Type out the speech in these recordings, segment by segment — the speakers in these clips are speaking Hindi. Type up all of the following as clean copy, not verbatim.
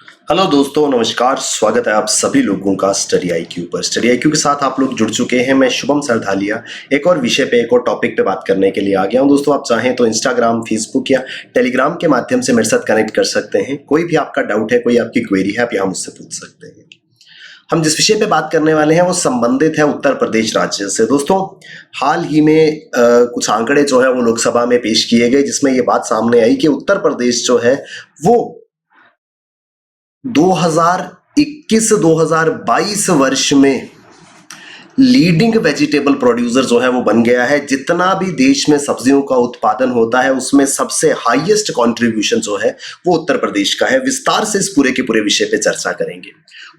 हेलो दोस्तों, नमस्कार। स्वागत है आप सभी लोगों का स्टडी आईक्यू पर। स्टडी आईक्यू के साथ आप लोग जुड़ चुके हैं। मैं शुभम सरधालिया एक और विषय पे, एक और टॉपिक पे बात करने के लिए आ गया हूं। दोस्तों, आप चाहें तो इंस्टाग्राम, फेसबुक या टेलीग्राम के माध्यम से मेरे साथ कनेक्ट कर सकते हैं। कोई भी आपका डाउट है, कोई आपकी क्वेरी है, आप यहाँ मुझसे पूछ सकते हैं। हम जिस विषय पे बात करने वाले हैं वो संबंधित है उत्तर प्रदेश राज्य से। दोस्तों, हाल ही में कुछ आंकड़े जो है वो लोकसभा में पेश किए गए, जिसमें ये बात सामने आई कि उत्तर प्रदेश जो है वो 2021-2022 वर्ष में लीडिंग वेजिटेबल प्रोड्यूसर जो है वो बन गया है। जितना भी देश में सब्जियों का उत्पादन होता है उसमें सबसे हाईएस्ट कंट्रीब्यूशन जो है वो उत्तर प्रदेश का है। विस्तार से इस पूरे के पूरे विषय पे चर्चा करेंगे।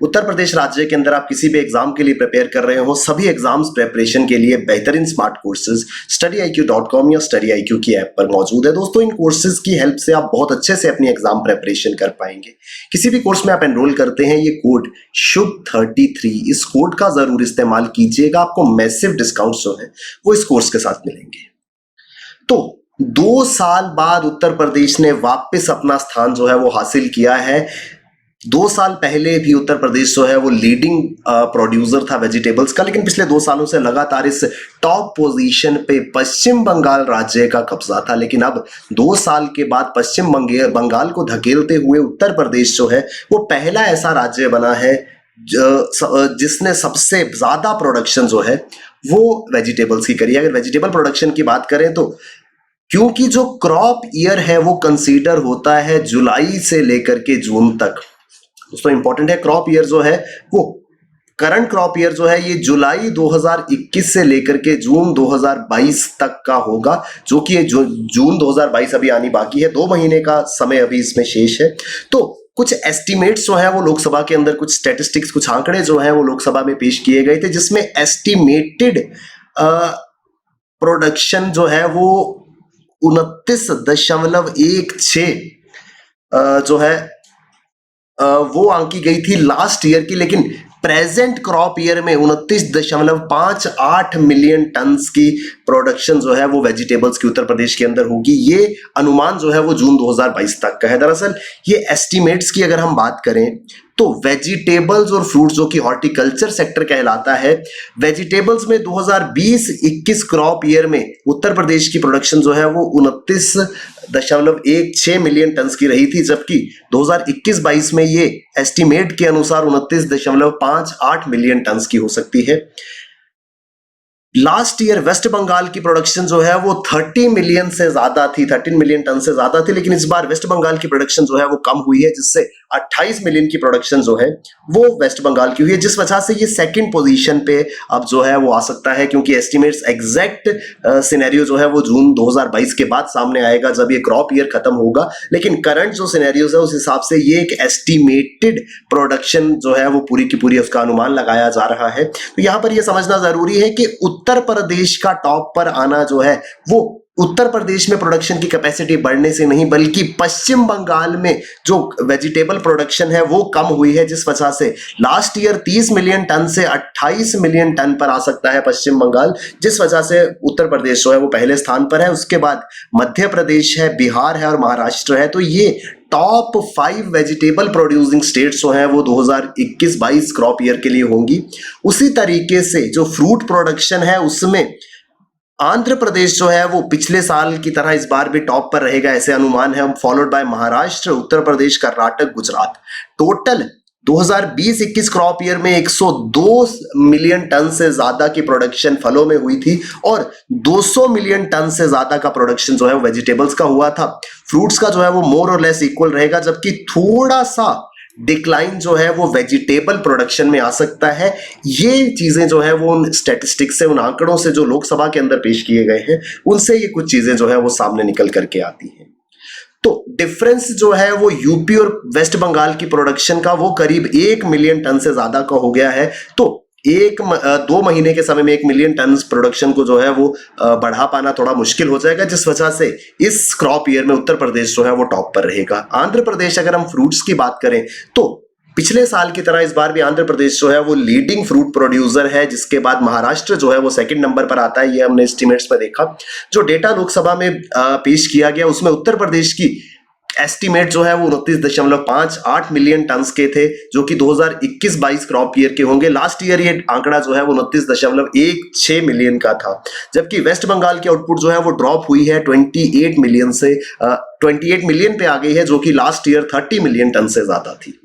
उत्तर प्रदेश राज्य के अंदर आप किसी भी एग्जाम के लिए प्रिपेयर कर रहे हो, सभी एग्जाम्स प्रिपरेशन के लिए बेहतरीन स्मार्ट कोर्सेज studyIQ.com या studyIQ की ऐप पर मौजूद है। दोस्तों, इन कोर्सेज की हेल्प से आप बहुत अच्छे से अपनी एग्जाम प्रिपरेशन कर पाएंगे। किसी भी कोर्स में आप एनरोल करते हैं, ये कोड शुभ33, इस कोड का जरूर इस्तेमाल कीजिएगा। आपको मैसिव डिस्काउंट जो है वो इस कोर्स के साथ मिलेंगे। तो 2 साल बाद उत्तर प्रदेश ने वापस अपना स्थान जो है वो हासिल किया है। 2 साल पहले भी उत्तर प्रदेश जो है वो लीडिंग प्रोड्यूसर था वेजिटेबल्स का, लेकिन पिछले 2 सालों से लगातार इस टॉप पोजीशन पे पश्चिम बंगाल राज्य का कब्जा था। लेकिन अब 2 साल के बाद पश्चिम बंगाल को धकेलते हुए उत्तर प्रदेश जो है वो पहला ऐसा राज्य बना है जिसने सबसे ज्यादा प्रोडक्शन जो है वो वेजिटेबल्स की करी है। अगर वेजिटेबल प्रोडक्शन की बात करें तो क्योंकि जो क्रॉप ईयर है वो कंसीडर होता है जुलाई से लेकर के जून तक। दोस्तों, इंपॉर्टेंट है, क्रॉप ईयर जो है वो करंट क्रॉप ईयर जो है ये जुलाई 2021 से लेकर के जून 2022 तक का होगा, जो कि ये जून 2022 अभी आनी बाकी है। 2 महीने का समय अभी इसमें शेष है। तो कुछ एस्टिमेट्स जो है वो लोकसभा के अंदर, कुछ स्टैटिस्टिक्स, कुछ आंकड़े जो है वो लोकसभा में पेश किए गए थे, जिसमें एस्टिमेटेड प्रोडक्शन जो है वो 29.16 जो है वो आंकी गई थी लास्ट ईयर की। लेकिन प्रेजेंट क्रॉप ईयर में 29.58 मिलियन टन की प्रोडक्शन जो है वो वेजिटेबल्स की उत्तर प्रदेश के अंदर होगी। ये अनुमान जो है वो जून 2022 तक का है। दरअसल ये एस्टिमेट्स की अगर हम बात करें तो वेजिटेबल्स और फ्रूट्स, जो कि हॉर्टिकल्चर सेक्टर कहलाता है, वेजिटेबल्स में 2020-21 क्रॉप ईयर में उत्तर प्रदेश की प्रोडक्शन जो है वो 29.16 मिलियन टन की रही थी, जबकि 2021-22 में ये एस्टिमेट के अनुसार 29.58 मिलियन टन की हो सकती है। लास्ट ईयर वेस्ट बंगाल की प्रोडक्शन जो है वो 30 मिलियन से ज्यादा थी, 13 मिलियन टन से ज्यादा थी। लेकिन इस बार वेस्ट बंगाल की प्रोडक्शन जो है वो कम हुई है, जिससे 28 मिलियन की प्रोडक्शन जो है वो वेस्ट बंगाल की हुई है, जिस वजह से ये सेकंड पोजीशन पे अब जो है वो आ सकता है। क्योंकि एस्टिमेट्स एग्जैक्ट सिनेरियो जो है वो जून 2022 के बाद सामने आएगा, जब ये क्रॉप ईयर खत्म होगा। लेकिन करंट जो सिनेरियोज है उस हिसाब से ये एक एस्टिमेटेड प्रोडक्शन जो है वो पूरी की पूरी उसका अनुमान लगाया जा रहा है। तो यहां पर ये समझना जरूरी है कि उत्तर प्रदेश का टॉप पर आना जो है वो उत्तर प्रदेश में प्रोडक्शन की कैपेसिटी बढ़ने से नहीं, बल्कि पश्चिम बंगाल में जो वेजिटेबल प्रोडक्शन है वो कम हुई है, जिस वजह से लास्ट ईयर 30 मिलियन टन से 28 मिलियन टन पर आ सकता है पश्चिम बंगाल, जिस वजह से उत्तर प्रदेश जो है वो पहले स्थान पर है। उसके बाद मध्य प्रदेश है, बिहार है और महाराष्ट्र है। तो ये टॉप 5 वेजिटेबल प्रोड्यूसिंग स्टेट्स जो हैं वो 2021-22 क्रॉप ईयर के लिए होंगी। उसी तरीके से जो फ्रूट प्रोडक्शन है उसमें आंध्र प्रदेश जो है वो पिछले साल की तरह इस बार भी टॉप पर रहेगा, ऐसे अनुमान है, followed by Maharashtra, Uttar Pradesh, Karnataka, Gujarat. Total 2020-21 crop year में 102 मिलियन टन से ज्यादा की प्रोडक्शन फलों में हुई थी और 200 मिलियन टन से ज्यादा का प्रोडक्शन जो है वेजिटेबल्स का हुआ था। फ्रूट्स का जो है वो मोर और लेस इक्वल रहेगा, जबकि थोड़ा सा डिक्लाइन जो है वो वेजिटेबल प्रोडक्शन में आ सकता है। ये चीजें जो है वो उन स्टैटिस्टिक्स से, उन आंकड़ों से जो लोकसभा के अंदर पेश किए गए हैं, उनसे ये कुछ चीजें जो है वो सामने निकल करके आती हैं। तो डिफरेंस जो है वो यूपी और वेस्ट बंगाल की प्रोडक्शन का वो करीब 1 मिलियन टन से ज्यादा का हो गया है। तो 2 महीने के समय में 1 मिलियन टन प्रोडक्शन को जो है वो बढ़ा पाना थोड़ा मुश्किल हो जाएगा, जिस वजह से इस क्रॉप ईयर में उत्तर प्रदेश जो है वो टॉप पर रहेगा। आंध्र प्रदेश, अगर हम फ्रूट्स की बात करें तो पिछले साल की तरह इस बार भी आंध्र प्रदेश जो है वो लीडिंग फ्रूट प्रोड्यूसर है, जिसके बाद महाराष्ट्र जो है वो सेकंड नंबर पर आता है। ये हमने एस्टिमेट्स में देखा। जो डेटा लोकसभा में पेश किया गया उसमें उत्तर प्रदेश की एस्टीमेट जो है वो 29.58 मिलियन टन्स के थे, जो कि 2021-22 क्रॉप ईयर के होंगे। लास्ट ईयर ये आंकड़ा जो है वो 29.16 मिलियन का था, जबकि वेस्ट बंगाल की आउटपुट जो है वो ड्रॉप हुई है 28 मिलियन से 28 मिलियन पे आ गई है, जो कि लास्ट ईयर 30 मिलियन टन से ज्यादा थी।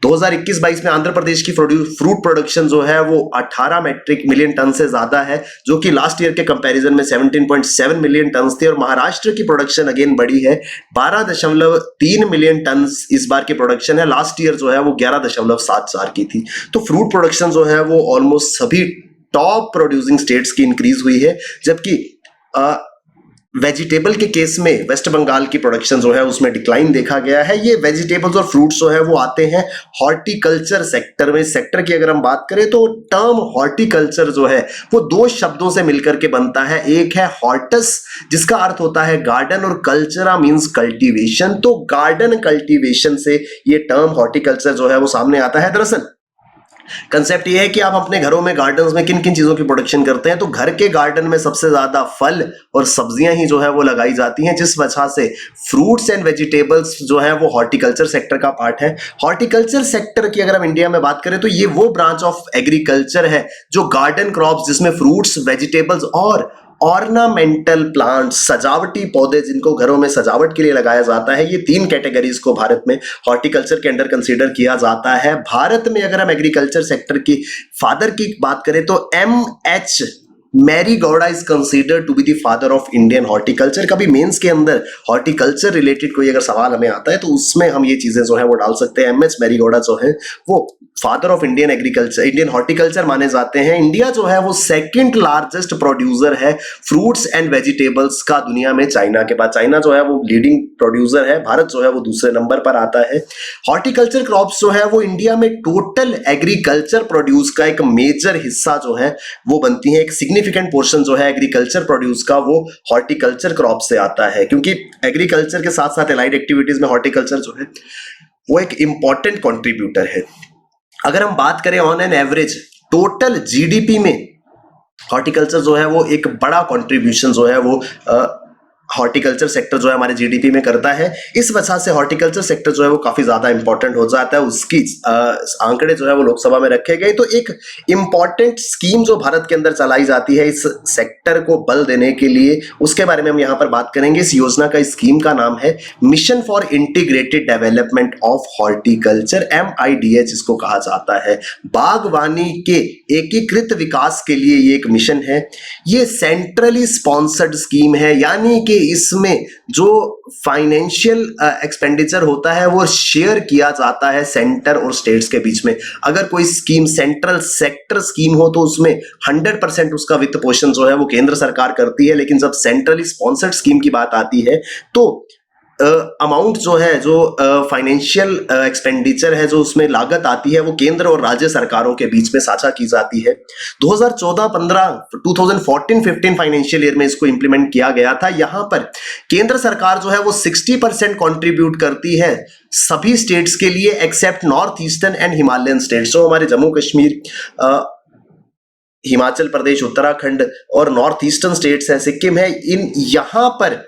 2021-22 में आंध्र प्रदेश की फ्रूट प्रोडक्शन जो है वो 18 मैट्रिक मिलियन टन से ज्यादा है, जो कि लास्ट ईयर के कंपैरिजन में 17.7 मिलियन टन थी। और महाराष्ट्र की प्रोडक्शन अगेन बढ़ी है, 12.3 मिलियन टन इस बार की प्रोडक्शन है, लास्ट ईयर जो है वो 11.74 की थी। तो फ्रूट प्रोडक्शन जो है वो ऑलमोस्ट सभी टॉप प्रोड्यूसिंग स्टेट्स की इंक्रीज हुई है, जबकि वेजिटेबल के केस में वेस्ट बंगाल की प्रोडक्शन जो है उसमें डिक्लाइन देखा गया है। ये वेजिटेबल्स और फ्रूट्स जो है वो आते हैं हॉर्टिकल्चर सेक्टर में। इस सेक्टर की अगर हम बात करें तो टर्म हॉर्टिकल्चर जो है वो दो शब्दों से मिलकर के बनता है। एक है हॉर्टस, जिसका अर्थ होता है गार्डन, और कल्चरा मींस कल्टीवेशन। तो गार्डन कल्टीवेशन से ये टर्म हॉर्टिकल्चर जो है वो सामने आता है। दरअसल कंसेप्ट ये है कि आप अपने घरों में गार्डन्स में किन किन चीजों की प्रोडक्शन करते हैं, तो घर के गार्डन में सबसे ज्यादा फल और सब्जियां ही जो है वो लगाई जाती हैं, जिस वजह से फ्रूट्स एंड वेजिटेबल्स जो है वो हॉर्टिकल्चर सेक्टर का पार्ट है। हॉर्टिकल्चर सेक्टर की अगर हम इंडिया में बात करें तो ये वो ब्रांच ऑफ एग्रीकल्चर है जो गार्डन क्रॉप्स, जिसमें फ्रूट्स, वेजिटेबल्स और ऑर्नामेंटल प्लांट्स, सजावटी पौधे जिनको घरों में सजावट के लिए लगाया जाता है, ये तीन कैटेगरीज को भारत में हॉर्टिकल्चर के अंडर कंसीडर किया जाता है। भारत में अगर हम एग्रीकल्चर सेक्टर की फादर की बात करें तो M.H. Marigowda is considered to be the father of Indian horticulture. कभी मेंस के अंदर हॉर्टिकल्चर रिलेटेड कोई अगर सवाल हमें आता है तो उसमें हम ये चीजें जो है वो डाल सकते हैं। M.H. मैरी गौड़ा जो है वो father of Indian agriculture, Indian horticulture माने जाते हैं। इंडिया जो है वो सेकंड लार्जेस्ट प्रोड्यूसर है फ्रूट्स एंड वेजिटेबल्स का दुनिया में, चाइना के बाद। चाइना जो है वो लीडिंग प्रोड्यूसर है, भारत जो है वो दूसरे नंबर पर आता है। हॉर्टिकल्चर क्रॉप्स जो है वो इंडिया में टोटल एग्रीकल्चर प्रोड्यूस का एक मेजर हिस्सा जो है वो बनती है। एक सिग्निफिकेंट पोर्शन जो है एग्रीकल्चर प्रोड्यूस का वो हॉर्टिकल्चर क्रॉप से आता है, क्योंकि एग्रीकल्चर के साथ साथ एलाइड एक्टिविटीज में हॉर्टिकल्चर जो है वो एक इंपॉर्टेंट कॉन्ट्रीब्यूटर है। अगर हम बात करें on an average total GDP में हॉर्टिकल्चर जो है वो एक बड़ा कंट्रीब्यूशन जो है वो हॉर्टिकल्चर सेक्टर जो है हमारे जीडीपी में करता है। इस वजह से हॉर्टिकल्चर सेक्टर जो है वो काफी ज्यादा इंपॉर्टेंट हो जाता है। उसकी आंकड़े जो है वो लोकसभा में रखे गए। तो एक इंपॉर्टेंट स्कीम जो भारत के अंदर चलाई जाती है इस सेक्टर को बल देने के लिए, उसके बारे में हम यहाँ पर बात करेंगे। इस योजना का, स्कीम का नाम है mission for integrated development of horticulture, MIDH इसको कहा जाता है। बागवानी के एकीकृत विकास के लिए ये एक मिशन है। ये सेंट्रली स्पॉन्सर्ड स्कीम है, यानी कि इसमें जो फाइनेंशियल एक्सपेंडिचर होता है वो शेयर किया जाता है सेंटर और स्टेट्स के बीच में। अगर कोई स्कीम सेंट्रल सेक्टर स्कीम हो तो उसमें 100% उसका वित्त पोषण जो है वो केंद्र सरकार करती है, लेकिन जब सेंट्रली स्पॉन्सर्ड स्कीम की बात आती है तो अमाउंट जो है, जो फाइनेंशियल एक्सपेंडिचर है, जो उसमें लागत आती है वो केंद्र और राज्य सरकारों के बीच में साझा की जाती है। 2014-15 फाइनेंशियल ईयर में इसको इंप्लीमेंट किया गया था। यहां पर केंद्र सरकार जो है वो 60% कंट्रीब्यूट करती है सभी स्टेट्स के लिए except north eastern and Himalayan states. जो हमारे जम्मू कश्मीर, हिमाचल प्रदेश, उत्तराखंड और नॉर्थ ईस्टर्न स्टेट्स है, सिक्किम है, इन यहां पर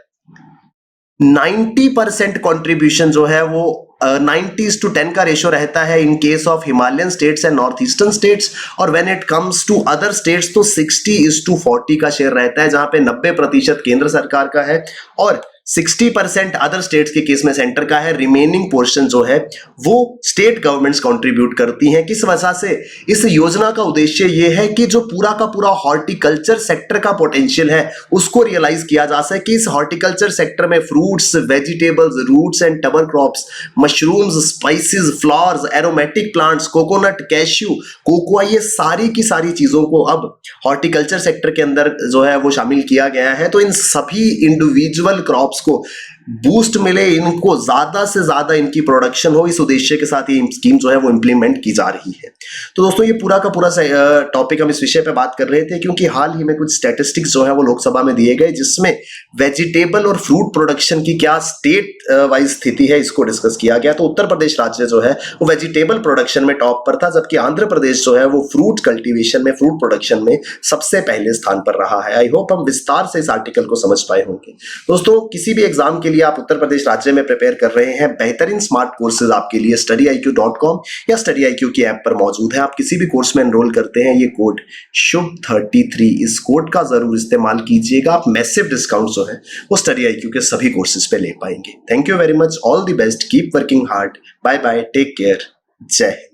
90% कंट्रीब्यूशन जो है वो 90:10 का रेशो रहता है in case of Himalayan states and north eastern states. और when it comes to other states तो 60:40 का शेयर रहता है, जहां पे 90% केंद्र सरकार का है और 60% अदर स्टेट्स के केस में सेंटर का है। रिमेनिंग पोर्शन जो है वो स्टेट गवर्नमेंट्स कंट्रीब्यूट करती हैं। किस वजह से? इस योजना का उद्देश्य ये है कि जो पूरा का पूरा हॉर्टिकल्चर सेक्टर का पोटेंशियल है उसको रियलाइज किया जा सके। इस हॉर्टिकल्चर सेक्टर में fruits, vegetables, roots and tuber crops, mushrooms, spices, flowers, aromatic plants, coconut, cashew, cocoa, ये सारी की सारी चीजों को अब हॉर्टिकल्चर सेक्टर के अंदर जो है वो शामिल किया गया है। तो इन सभी इंडिविजुअल क्रॉप्स को बूस्ट मिले, इनको ज्यादा से ज्यादा इनकी प्रोडक्शन हो, इस उद्देश्य के साथ ये स्कीम जो है वो इंप्लीमेंट की जा रही है। तो दोस्तों ये पूरा का पूरा टॉपिक हम इस विषय पे बात कर रहे थे क्योंकि हाल ही में कुछ स्टैटिस्टिक्स जो है वो लोकसभा में दिए गए, जिसमें वेजिटेबल और फ्रूट प्रोडक्शन की क्या स्टेट वाइज स्थिति है इसको डिस्कस किया गया। तो उत्तर प्रदेश राज्य जो है वो वेजिटेबल प्रोडक्शन में टॉप पर था, जबकि आंध्र प्रदेश जो है वो फ्रूट कल्टीवेशन में, फ्रूट प्रोडक्शन में सबसे पहले स्थान पर रहा है। आई होप हम विस्तार से इस आर्टिकल को समझ पाए होंगे। दोस्तों किसी भी एग्जाम के लिए लिए आप उत्तर प्रदेश राज्य में प्रिपेयर कर रहे हैं, बेहतरीन स्मार्ट कोर्सेज आपके लिए studiiq.com या studiiq की ऐप पर मौजूद है। आप किसी भी कोर्स में एनरोल करते हैं, ये कोड शुभ33, इस कोड का जरूर इस्तेमाल कीजिएगा। आप मैसिव डिस्काउंट जो है वो studiiq के सभी कोर्सेज पे ले पाएंगे। Thank you very much, all the best, keep working hard, bye bye, take care, जय हिंद।